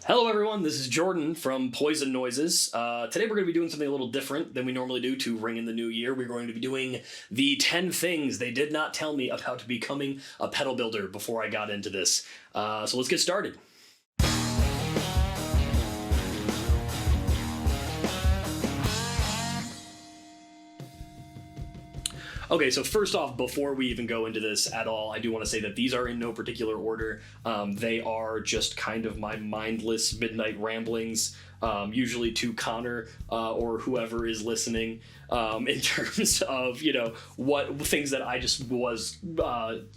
Hello everyone, this is Jordan from Poison Noises. Today we're going to be doing something a little different than we normally do to ring in the new year. We're going to be doing the 10 things they did not tell me about becoming a pedal builder before I got into this. So let's get started. Okay, so first off, before we even go into this at all, I do want to say that these are in no particular order. They are just kind of my mindless midnight ramblings, usually to Connor or whoever is listening, in terms of, what things that I just was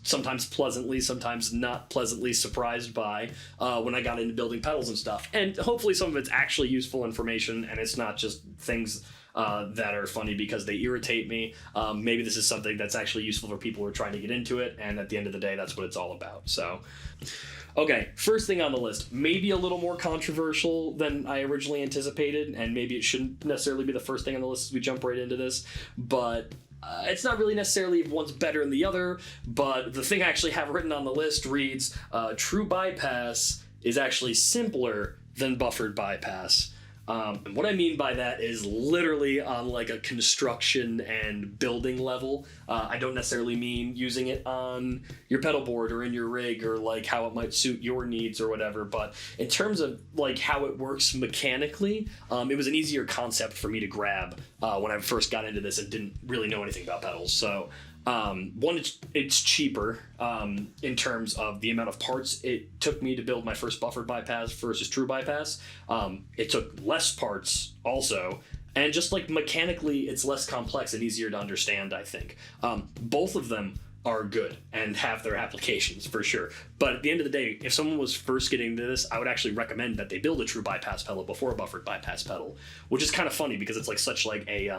sometimes pleasantly, sometimes not pleasantly surprised by when I got into building pedals and stuff. And hopefully some of it's actually useful information, and it's not just things that are funny because they irritate me. Maybe this is something that's actually useful for people who are trying to get into it, and at the end of the day, that's what it's all about. So, okay, first thing on the list, maybe a little more controversial than I originally anticipated, and maybe it shouldn't necessarily be the first thing on the list as we jump right into this, but it's not really necessarily if one's better than the other, but the thing I actually have written on the list reads, true bypass is actually simpler than buffered bypass. And what I mean by that is literally on like a construction and building level. I don't necessarily mean using it on your pedal board or in your rig or like how it might suit your needs or whatever. But in terms of like how it works mechanically, it was an easier concept for me to grab when I first got into this and didn't really know anything about pedals. So one, it's cheaper in terms of the amount of parts it took me to build my first buffered bypass versus true bypass. It took less parts also, and just like mechanically, it's less complex and easier to understand, I think. Both of them are good and have their applications for sure. But at the end of the day, if someone was first getting into this, I would actually recommend that they build a true bypass pedal before a buffered bypass pedal, which is kind of funny because it's like such like a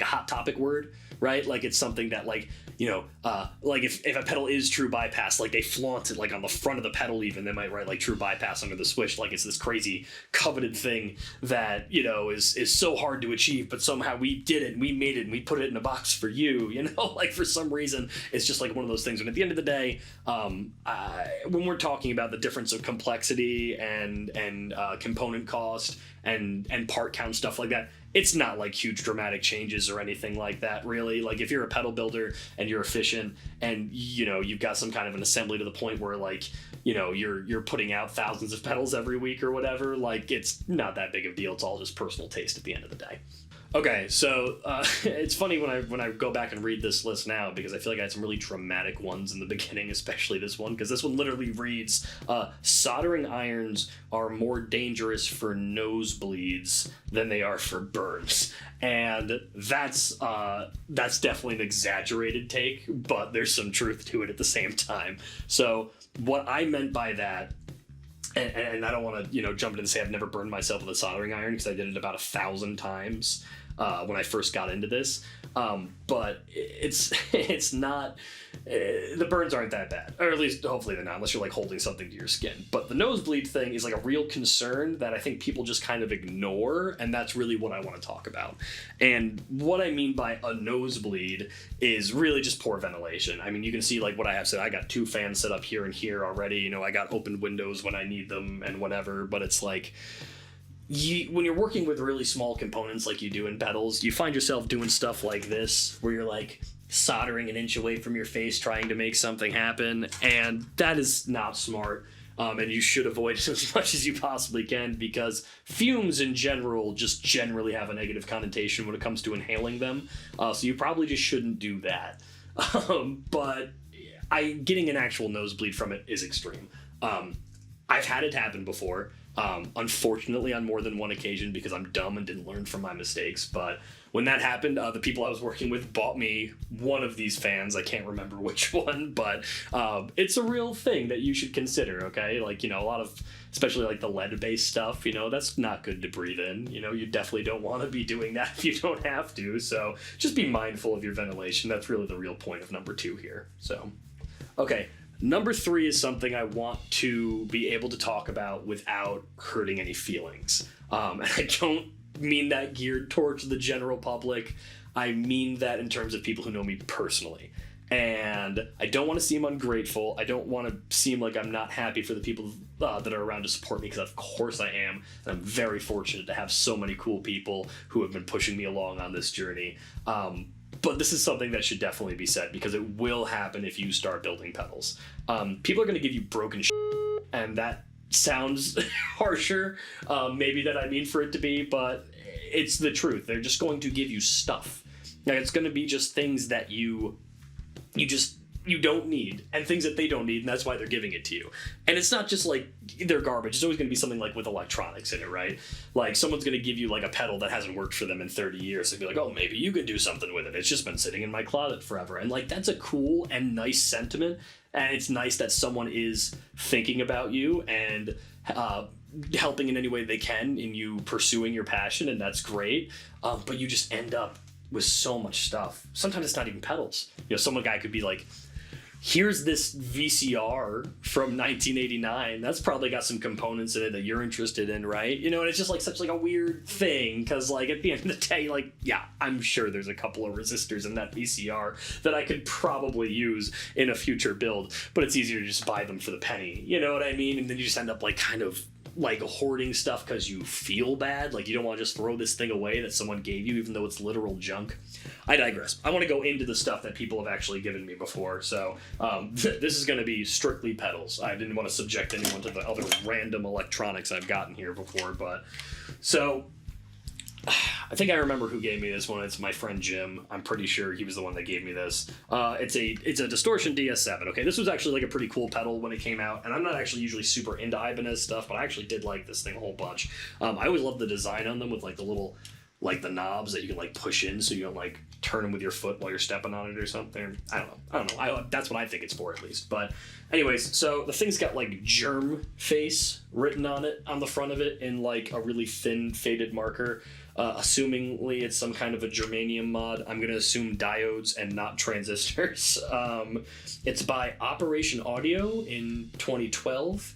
hot topic word, right? Like it's something that like if a pedal is true bypass, like they flaunt it like on the front of the pedal even. They might write like true bypass under the switch, like it's this crazy coveted thing that, is so hard to achieve, but somehow we did it and we made it and we put it in a box for you, like for some reason it's just like one of those things. And at the end of the day, when we're talking about the difference of complexity and component cost and part count, stuff like that, it's not like huge dramatic changes or anything like that, really. Like if you're a pedal builder and you're efficient and you've got some kind of an assembly to the point where like you're putting out thousands of pedals every week or whatever, like it's not that big of a deal. It's all just personal taste at the end of the day. Okay, so it's funny when I go back and read this list now because I feel like I had some really dramatic ones in the beginning, especially this one, because this one literally reads, soldering irons are more dangerous for nosebleeds than they are for burns. And that's definitely an exaggerated take, but there's some truth to it at the same time. So what I meant by that, and I don't want to jump in and say I've never burned myself with a soldering iron because I did it about 1,000 times when I first got into this, but it's not, the burns aren't that bad, or at least hopefully they're not, unless you're like holding something to your skin. But the nosebleed thing is like a real concern that I think people just kind of ignore, and that's really what I want to talk about. And what I mean by a nosebleed is really just poor ventilation. I mean, you can see like what I have said. I got 2 fans set up here and here already. I got open windows when I need them and whatever, but it's like, when you're working with really small components like you do in pedals, you find yourself doing stuff like this where you're like soldering an inch away from your face trying to make something happen, and that is not smart. And you should avoid it as much as you possibly can because fumes in general just generally have a negative connotation when it comes to inhaling them. So you probably just shouldn't do that. But getting an actual nosebleed from it is extreme. I've had it happen before. Unfortunately on more than one occasion because I'm dumb and didn't learn from my mistakes. But when that happened, the people I was working with bought me one of these fans. I can't remember which one, but it's a real thing that you should consider, okay? Like, a lot of, especially like the lead-based stuff, that's not good to breathe in. You definitely don't want to be doing that if you don't have to. So just be mindful of your ventilation. That's really the real point of number 2 here. So, okay. Number 3 is something I want to be able to talk about without hurting any feelings. And I don't mean that geared towards the general public. I mean that in terms of people who know me personally. And I don't want to seem ungrateful. I don't want to seem like I'm not happy for the people that are around to support me, because of course I am. And I'm very fortunate to have so many cool people who have been pushing me along on this journey. But this is something that should definitely be said, because it will happen if you start building pedals. People are going to give you broken shit, and that sounds harsher maybe than I mean for it to be, but it's the truth. They're just going to give you stuff. Now, it's going to be just things that you don't need, and things that they don't need, and that's why they're giving it to you. And it's not just like they're garbage. It's always going to be something like with electronics in it, right? Like someone's going to give you like a pedal that hasn't worked for them in 30 years. They'd be like, oh, maybe you can do something with it. It's just been sitting in my closet forever. And like, that's a cool and nice sentiment. And it's nice that someone is thinking about you and helping in any way they can in you pursuing your passion, and that's great. But you just end up with so much stuff. Sometimes it's not even pedals. Some guy could be like, here's this VCR from 1989. That's probably got some components in it that you're interested in, right? And it's just like such like a weird thing, because like at the end of the day, like, yeah, I'm sure there's a couple of resistors in that VCR that I could probably use in a future build, but it's easier to just buy them for the penny. You know what I mean? And then you just end up like kind of like hoarding stuff because you feel bad. Like you don't want to just throw this thing away that someone gave you, even though it's literal junk. I digress. I want to go into the stuff that people have actually given me before. So this is going to be strictly pedals. I didn't want to subject anyone to the other random electronics I've gotten here before. But so I think I remember who gave me this one. It's my friend Jim. I'm pretty sure he was the one that gave me this. It's a Distortion DS7. Okay, this was actually like a pretty cool pedal when it came out, and I'm not actually usually super into Ibanez stuff, but I actually did like this thing a whole bunch. I always loved the design on them with like the little the knobs that you can like push in so you don't like turn them with your foot while you're stepping on it or something. I don't know. That's what I think it's for, at least. But anyways, so the thing's got like germ face written on it, on the front of it, in like a really thin faded marker. Assumingly it's some kind of a germanium mod. I'm going to assume diodes and not transistors. It's by Operation Audio in 2012.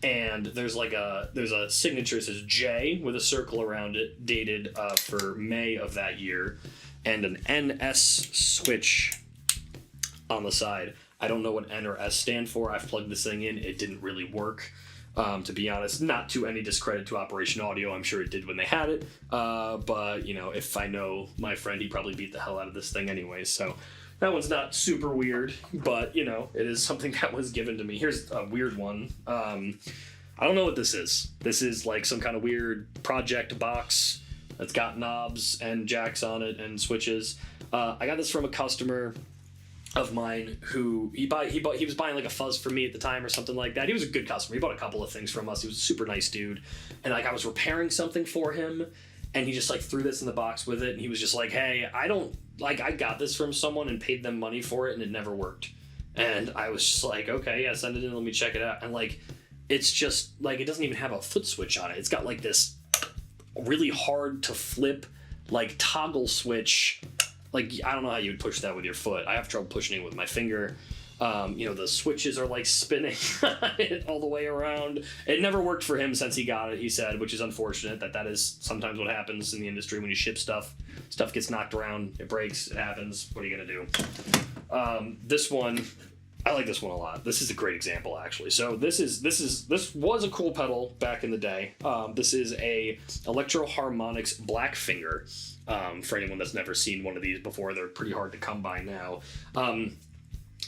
And there's a signature that says J with a circle around it, dated for May of that year, and an NS switch on the side. I don't know what N or S stand for. I've plugged this thing in. It didn't really work. To be honest, not to any discredit to Operation Audio. I'm sure it did when they had it. But, if I know my friend, he probably beat the hell out of this thing anyway. So that one's not super weird, but, it is something that was given to me. Here's a weird one. I don't know what this is. This is like some kind of weird project box that's got knobs and jacks on it and switches. I got this from a customer of mine who he was buying like a fuzz for me at the time or something like that. He was a good customer. He bought a couple of things from us. He was a super nice dude. And like I was repairing something for him, and he just like threw this in the box with it, and he was just like, hey, I got this from someone and paid them money for it, and it never worked. And I was just like, okay, yeah, send it in, let me check it out. And like, it's just like, it doesn't even have a foot switch on it. It's got like this really hard to flip like toggle switch. Like, I don't know how you would push that with your foot. I have trouble pushing it with my finger. The switches are like spinning all the way around. It never worked for him since he got it, he said, which is unfortunate. That is sometimes what happens in the industry when you ship stuff. Stuff gets knocked around, it breaks, it happens. What are you gonna do? This one, I like this one a lot. This is a great example, actually. So this was a cool pedal back in the day. This is a Electro Harmonics Black Finger. For anyone that's never seen one of these before, they're pretty hard to come by now.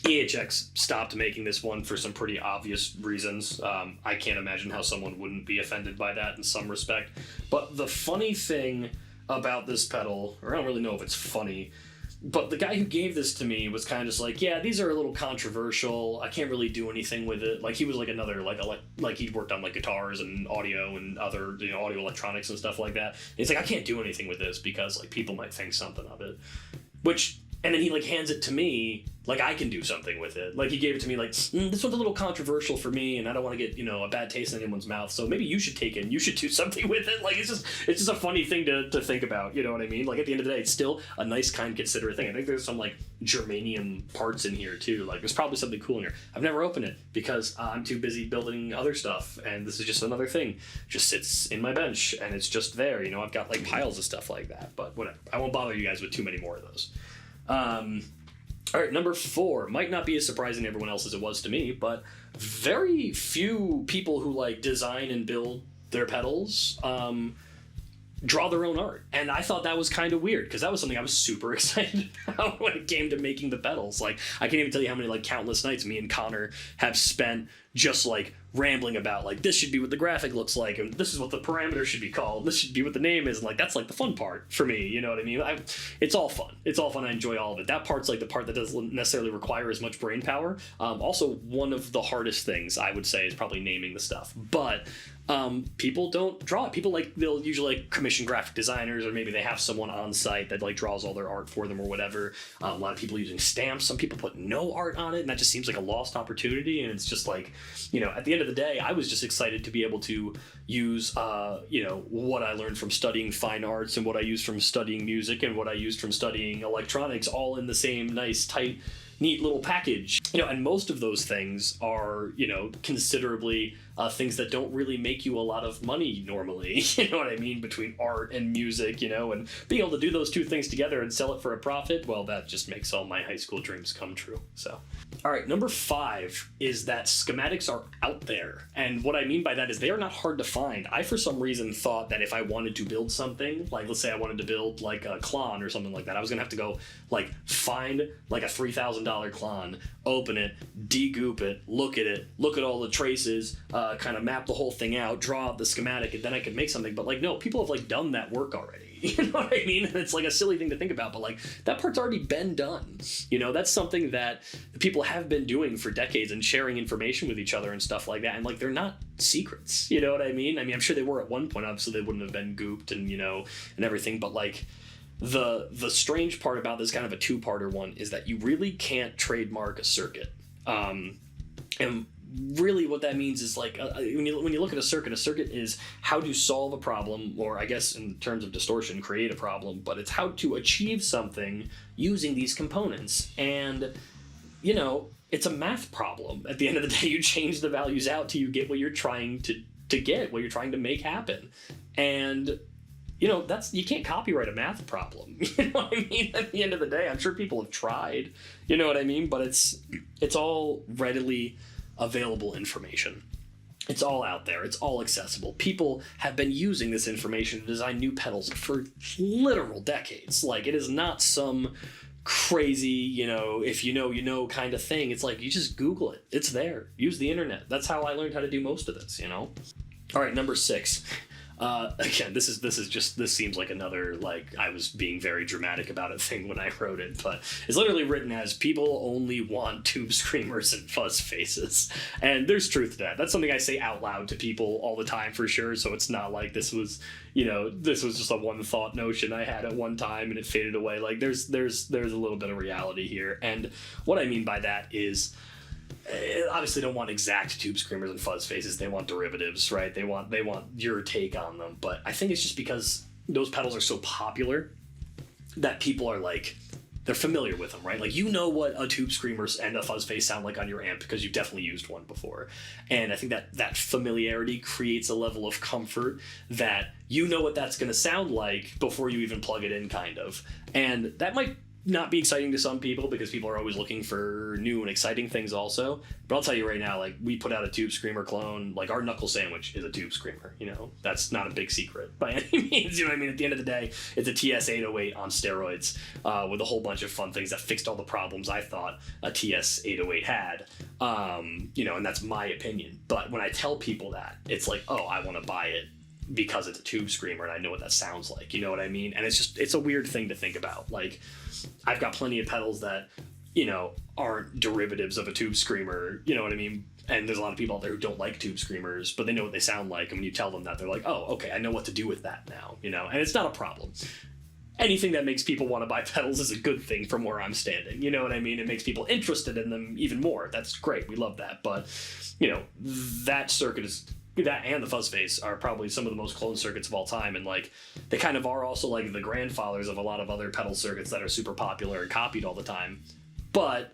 EHX stopped making this one for some pretty obvious reasons. I can't imagine how someone wouldn't be offended by that in some respect. But the funny thing about this pedal, or I don't really know if it's funny, but the guy who gave this to me was kind of just like, yeah, these are a little controversial. I can't really do anything with it. Like, he was like another, like he'd worked on like guitars and audio and other, audio electronics and stuff like that. And he's like, I can't do anything with this because like people might think something of it. And then he like hands it to me, like I can do something with it. Like he gave it to me like, this one's a little controversial for me, and I don't want to get, a bad taste in anyone's mouth. So maybe you should take it and you should do something with it. Like it's just a funny thing to think about. You know what I mean? Like at the end of the day, it's still a nice, kind, considerate thing. I think there's some like germanium parts in here too. Like there's probably something cool in here. I've never opened it because I'm too busy building other stuff, and this is just another thing. Just sits in my bench and it's just there. I've got like piles of stuff like that. But whatever. I won't bother you guys with too many more of those. All right, number 4 might not be as surprising to everyone else as it was to me, but very few people who like design and build their pedals draw their own art. And I thought that was kind of weird because that was something I was super excited about when it came to making the pedals. Like, I can't even tell you how many like countless nights me and Connor have spent just like rambling about like, this should be what the graphic looks like, and this is what the parameter should be called, this should be what the name is, and like that's like the fun part for me, you know what I mean? It's all fun. I enjoy all of it. That part's like the part that doesn't necessarily require as much brain power. Also, one of the hardest things I would say is probably naming the stuff, but people don't draw it. People like, they'll usually like commission graphic designers, or maybe they have someone on site that like draws all their art for them or whatever. A lot of people using stamps. Some people put no art on it, and that just seems like a lost opportunity. And it's just like, you know, at the end of the day, I was just excited to be able to use, you know, what I learned from studying fine arts and what I used from studying music and what I used from studying electronics all in the same nice, tight, neat little package. You know, and most of those things are, you know, considerably things that don't really make you a lot of money normally. You know what I mean? Between art and music, you know, and being able to do those two things together and sell it for a profit, well, that just makes all my high school dreams come true. So, all right, number 5 is that schematics are out there. And what I mean by that is they are not hard to find. I, for some reason, thought that if I wanted to build something, like let's say I wanted to build like a Klon or something like that, I was gonna have to go like find like a $3,000 Klon, open it, degoop it, look at all the traces, kind of map the whole thing out, draw out the schematic, and then I could make something. But like, no, people have like done that work already. You know what I mean? And it's like a silly thing to think about, but like that part's already been done. You know, that's something that people have been doing for decades and sharing information with each other and stuff like that. And like, they're not secrets. You know what I mean? I mean, I'm sure they were at one point. Obviously, they wouldn't have been gooped and, you know, and everything. But like, the strange part about this, kind of a two-parter one, is that you really can't trademark a circuit. And really what that means is like, when you look at a circuit is how to solve a problem, or I guess in terms of distortion, create a problem, but it's how to achieve something using these components. And, you know, it's a math problem. At the end of the day, you change the values out till you get what you're trying to get, what you're trying to make happen. And, you know, you can't copyright a math problem. You know what I mean? At the end of the day, I'm sure people have tried, you know what I mean? But it's all readily available information. It's all out there. It's all accessible. People have been using this information to design new pedals for literal decades. Like, it is not some crazy, you know, if you know kind of thing. It's like, you just Google it. It's there. Use the internet. That's how I learned how to do most of this, you know? All right, number 6. Again, this seems like another, like, I was being very dramatic about it thing when I wrote it, but it's literally written as, people only want tube screamers and fuzz faces. And there's truth to that. That's something I say out loud to people all the time, for sure. So it's not like this was just a one thought notion I had at one time and it faded away. Like, there's a little bit of reality here. And what I mean by that is, obviously don't want exact tube screamers and fuzz faces. They want derivatives, right? They want your take on them. But I think it's just because those pedals are so popular that people are like, they're familiar with them, right? Like, you know what a tube screamer and a fuzz face sound like on your amp because you've definitely used one before. And I think that familiarity creates a level of comfort that you know what that's going to sound like before you even plug it in, kind of. And that might not be exciting to some people because people are always looking for new and exciting things also. But I'll tell you right now, like, we put out a tube screamer clone. Like, our knuckle sandwich is a tube screamer, you know? That's not a big secret by any means, you know what I mean? At the end of the day, it's a TS-808 on steroids with a whole bunch of fun things that fixed all the problems I thought a TS-808 had. You know, and that's my opinion. But when I tell people that, it's like, oh, I want to buy it because it's a tube screamer and I know what that sounds like, you know what I mean? And it's a weird thing to think about. Like, I've got plenty of pedals that, you know, aren't derivatives of a tube screamer, you know what I mean? And there's a lot of people out there who don't like tube screamers, but they know what they sound like. And when you tell them that, they're like, oh, okay, I know what to do with that now, you know? And it's not a problem. Anything that makes people want to buy pedals is a good thing from where I'm standing, you know what I mean? It makes people interested in them even more. That's great. We love that. But, you know, that circuit that and the fuzz face are probably some of the most cloned circuits of all time, and like, they kind of are also like the grandfathers of a lot of other pedal circuits that are super popular and copied all the time. But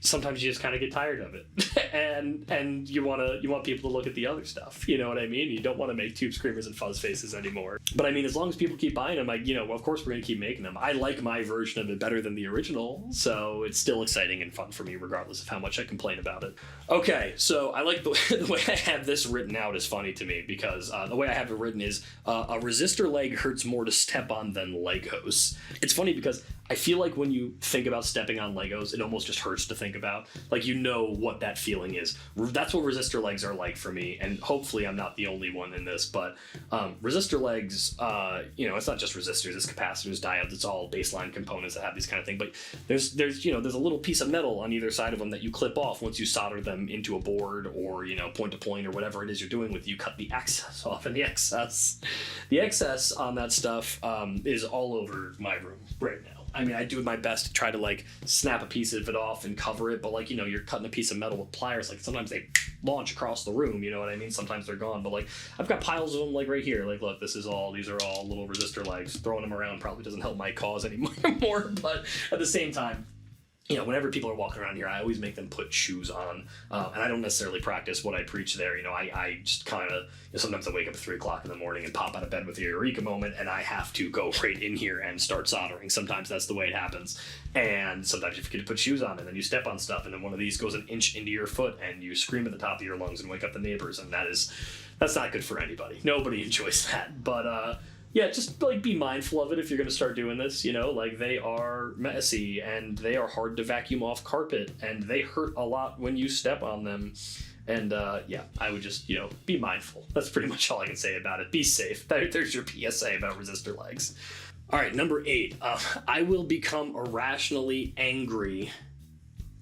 sometimes you just kind of get tired of it, and you want people to look at the other stuff. You know what I mean? You don't want to make tube screamers and fuzz faces anymore. But I mean, as long as people keep buying them, of course we're gonna keep making them. I like my version of it better than the original, so it's still exciting and fun for me, regardless of how much I complain about it. Okay, so I like the way I have this written out is funny to me, because the way I have it written is a resistor leg hurts more to step on than Legos. It's funny because I feel like when you think about stepping on Legos, it almost just hurts to think about. Like, you know what that feeling is. That's what resistor legs are like for me, and hopefully I'm not the only one in this, but resistor legs, it's not just resistors, it's capacitors, diodes, it's all baseline components that have these kind of things, but there's a little piece of metal on either side of them that you clip off once you solder them into a board, or, point to point, or whatever it is you're doing with, you cut the excess off, and the excess on that stuff is all over my room right now. I mean, I do my best to try to snap a piece of it off and cover it, but you're cutting a piece of metal with pliers. Sometimes they launch across the room, you know what I mean? Sometimes they're gone, but I've got piles of them right here. Look, these are all little resistor legs. Throwing them around probably doesn't help my cause anymore, but at the same time, whenever people are walking around here, I always make them put shoes on, and I don't necessarily practice what I preach there. I just kind of, sometimes I wake up at 3 o'clock in the morning and pop out of bed with a eureka moment, and I have to go right in here and start soldering. Sometimes that's the way it happens, and sometimes you forget to put shoes on, and then you step on stuff, and then one of these goes an inch into your foot, and you scream at the top of your lungs and wake up the neighbors, and that's not good for anybody. Nobody enjoys that, but yeah, just be mindful of it if you're going to start doing this. They are messy, and they are hard to vacuum off carpet, and they hurt a lot when you step on them. And I would just be mindful. That's pretty much all I can say about it. Be safe. There's your PSA about resistor legs. All right, number 8. I will become irrationally angry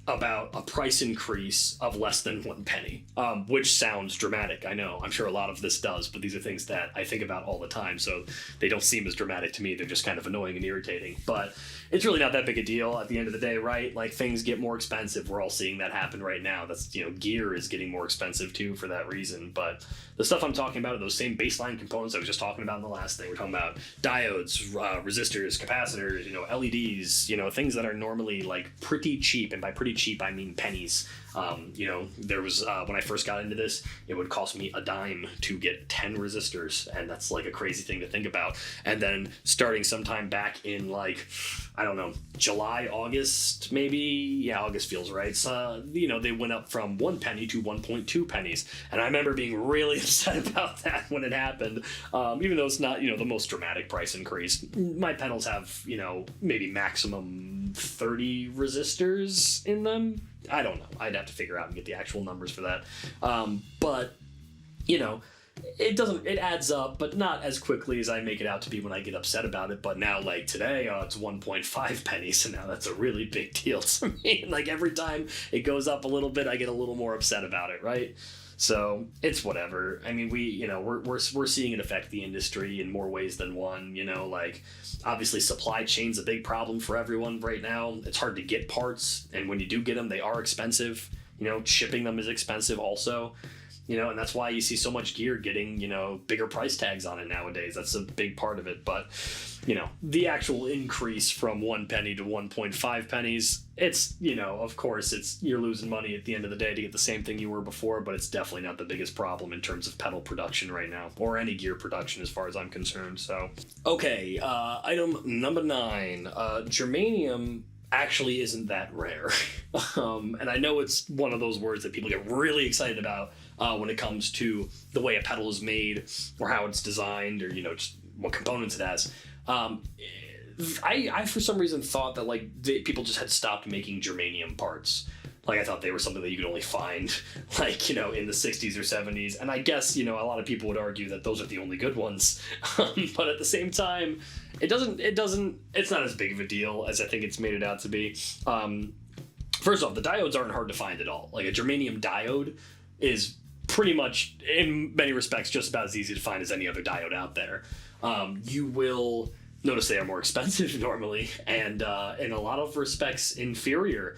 about a price increase of less than 1 penny, which sounds dramatic. I know, I'm sure a lot of this does, but these are things that I think about all the time, so they don't seem as dramatic to me. They're just kind of annoying and irritating, but it's really not that big a deal at the end of the day, right? Things get more expensive. We're all seeing that happen right now. That's, gear is getting more expensive too for that reason, but the stuff I'm talking about are those same baseline components I was just talking about in the last thing. We're talking about diodes, resistors, capacitors, LEDs, things that are normally pretty cheap, and by pretty cheap I mean pennies. There was when I first got into this, it would cost me a dime to get 10 resistors, and that's a crazy thing to think about. And then starting sometime back in I don't know, July, August, maybe. Yeah, August feels right. So, they went up from 1 penny to 1.2 pennies. And I remember being really upset about that when it happened. Even though it's not, the most dramatic price increase. My pedals have, maybe maximum 30 resistors in them. I don't know. I'd have to figure out and get the actual numbers for that. But, it adds up, but not as quickly as I make it out to be when I get upset about it. But now, today, it's 1.5 pennies, and now that's a really big deal to me. Every time it goes up a little bit, I get a little more upset about it, right? So it's whatever. I mean, we're seeing it affect the industry in more ways than one. Obviously supply chain's a big problem for everyone right now. It's hard to get parts, and when you do get them, they are expensive. Shipping them is expensive also. And that's why you see so much gear getting, bigger price tags on it nowadays. That's a big part of it. But, the actual increase from 1 penny to 1.5 pennies, it's, of course, you're losing money at the end of the day to get the same thing you were before, but it's definitely not the biggest problem in terms of pedal production right now, or any gear production as far as I'm concerned. So, okay, item number 9, germanium actually isn't that rare. And I know it's one of those words that people get really excited about when it comes to the way a pedal is made, or how it's designed, or just what components it has. I for some reason thought that people just had stopped making germanium parts. I thought they were something that you could only find in the 60s or 70s, and I guess a lot of people would argue that those are the only good ones. But at the same time, it's not as big of a deal as I think it's made it out to be. First off, the diodes aren't hard to find at all. A germanium diode is pretty much, in many respects, just about as easy to find as any other diode out there. You will notice they are more expensive normally, and in a lot of respects inferior.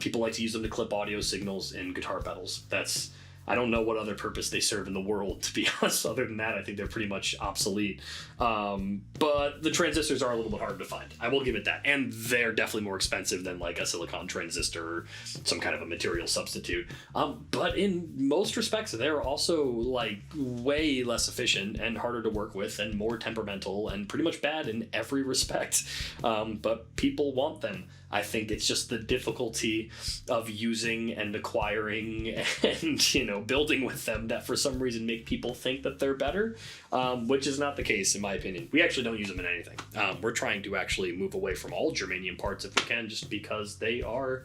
People like to use them to clip audio signals in guitar pedals. That's I don't know what other purpose they serve in the world, to be honest. Other than that, I think they're pretty much obsolete. But the transistors are a little bit harder to find. I will give it that. And they're definitely more expensive than like a silicon transistor or some kind of a material substitute. But in most respects, they're also like way less efficient and harder to work with and more temperamental and pretty much bad in every respect. But people want them. I think it's just the difficulty of using and acquiring and, you know, building with them that for some reason make people think that they're better, which is not the case in my opinion. We actually don't use them in anything. We're trying to actually move away from all germanium parts if we can, just because they are,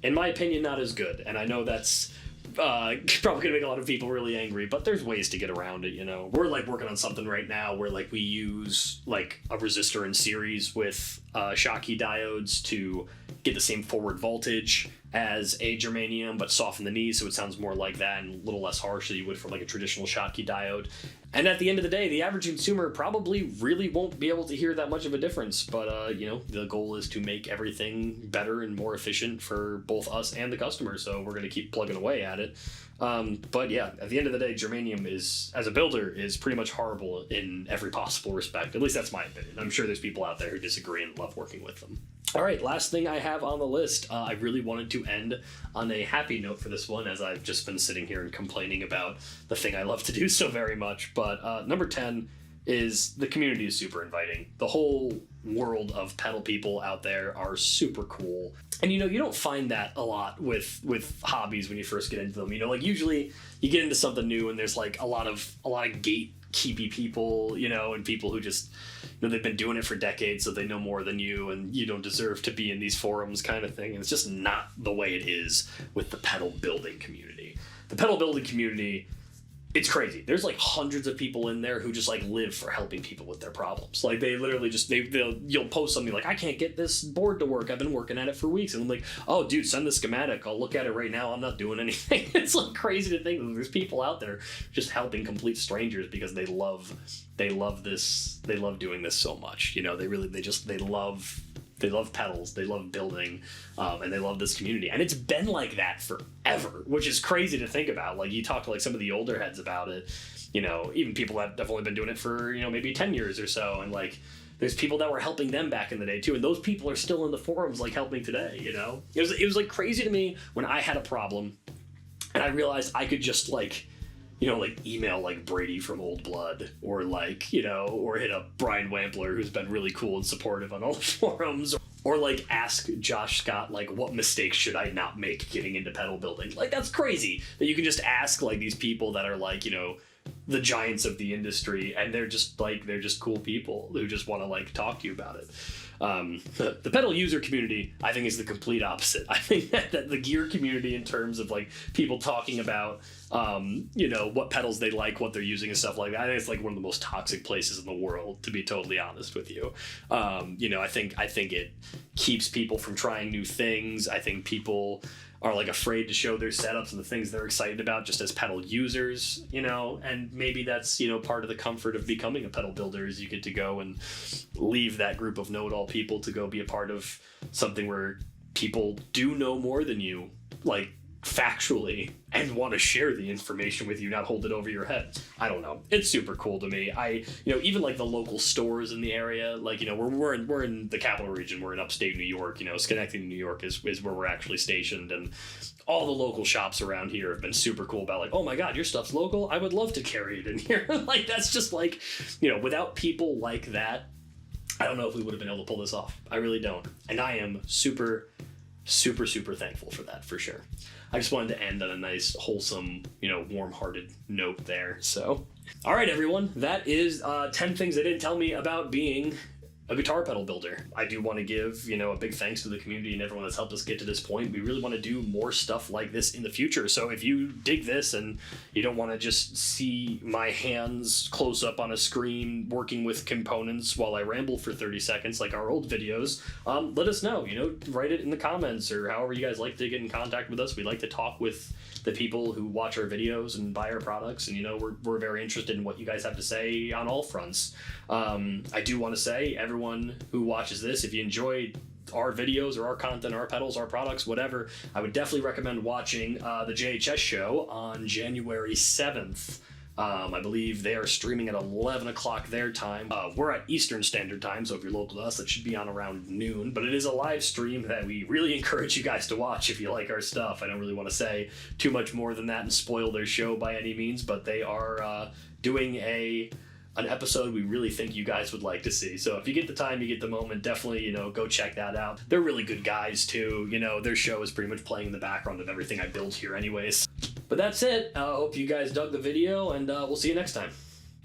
in my opinion, not as good. And I know that's probably gonna make a lot of people really angry, but there's ways to get around it, you know. We're like working on something right now where like we use like a resistor in series with Schottky diodes to get the same forward voltage as a germanium, but soften the knee so it sounds more like that and a little less harsh than you would from like a traditional Schottky diode. And at the end of the day, the average consumer probably really won't be able to hear that much of a difference. But, you know, the goal is to make everything better and more efficient for both us and the customer. So we're going to keep plugging away at it. But yeah, at the end of the day, germanium is, as a builder, is pretty much horrible in every possible respect. At least that's my opinion. I'm sure there's people out there who disagree and love working with them. All right, last thing I have on the list. I really wanted to end on a happy note for this one, as I've just been sitting here and complaining about the thing I love to do so very much. But number 10 is the community is super inviting. The whole world of pedal people out there are super cool. And, you know, you don't find that a lot with hobbies when you first get into them. You know, like usually you get into something new and there's like a lot of gatekeepy people, you know, and people who just, you know, they've been doing it for decades, so they know more than you, and you don't deserve to be in these forums kind of thing. And it's just not the way it is with the pedal building community. The pedal building community, it's crazy. There's like hundreds of people in there who just like live for helping people with their problems. Like they literally just, you'll post something like, I can't get this board to work. I've been working at it for weeks. And I'm like, oh dude, send the schematic. I'll look at it right now. I'm not doing anything. It's like crazy to think that there's people out there just helping complete strangers because they love this. They love doing this so much. You know, they love pedals, they love building, and they love this community. And it's been like that forever, which is crazy to think about. Like you talk to like some of the older heads about it, you know, even people that have only been doing it for, you know, maybe 10 years or so. And like, there's people that were helping them back in the day too. And those people are still in the forums, like helping today, you know? It was like crazy to me when I had a problem and I realized I could just like, you know, like email like Brady from Old Blood or like, you know, or hit up Brian Wampler, who's been really cool and supportive on all the forums, or like ask Josh Scott, like, what mistakes should I not make getting into pedal building? Like, that's crazy that you can just ask like these people that are like, you know, the giants of the industry, and they're just cool people who just want to like talk to you about it. The pedal user community, I think, is the complete opposite. I think that the gear community, in terms of like people talking about, you know, what pedals they like, what they're using and stuff like that, I think it's like one of the most toxic places in the world, to be totally honest with you. You know, I think it keeps people from trying new things. I think people are like afraid to show their setups and the things they're excited about just as pedal users, you know, and maybe that's, you know, part of the comfort of becoming a pedal builder is you get to go and leave that group of know-it-all people to go be a part of something where people do know more than you, like factually, and want to share the information with you, not hold it over your head. I don't know. It's super cool to me. You know, even like the local stores in the area, like, you know, we're in the capital region. We're in upstate New York. You know, Schenectady, New York is where we're actually stationed, and all the local shops around here have been super cool about like, oh my God, your stuff's local. I would love to carry it in here. Like, that's just like, you know, without people like that, I don't know if we would have been able to pull this off. I really don't. And I am super, super, super thankful for that, for sure. I just wanted to end on a nice, wholesome, you know, warm-hearted note there. So, all right, everyone, that is 10 things they didn't tell me about being a guitar pedal builder. I do want to give, you know, a big thanks to the community and everyone that's helped us get to this point. We really want to do more stuff like this in the future. So if you dig this and you don't want to just see my hands close up on a screen working with components while I ramble for 30 seconds like our old videos, let us know. You know, write it in the comments or however you guys like to get in contact with us. We like to talk with the people who watch our videos and buy our products, and, you know, we're very interested in what you guys have to say on all fronts. I do want to say, everyone who watches this, if you enjoyed our videos or our content, our pedals, our products, whatever, I would definitely recommend watching the JHS show on January 7th. I believe they are streaming at 11 o'clock their time. We're at Eastern Standard Time, so if you're local to us, that should be on around noon. But it is a live stream that we really encourage you guys to watch if you like our stuff. I don't really want to say too much more than that and spoil their show by any means, but they are doing an episode we really think you guys would like to see. So if you get the time, you get the moment, definitely, go check that out. They're really good guys too. Their show is pretty much playing in the background of everything I build here anyways. But that's it. I hope you guys dug the video, and we'll see you next time.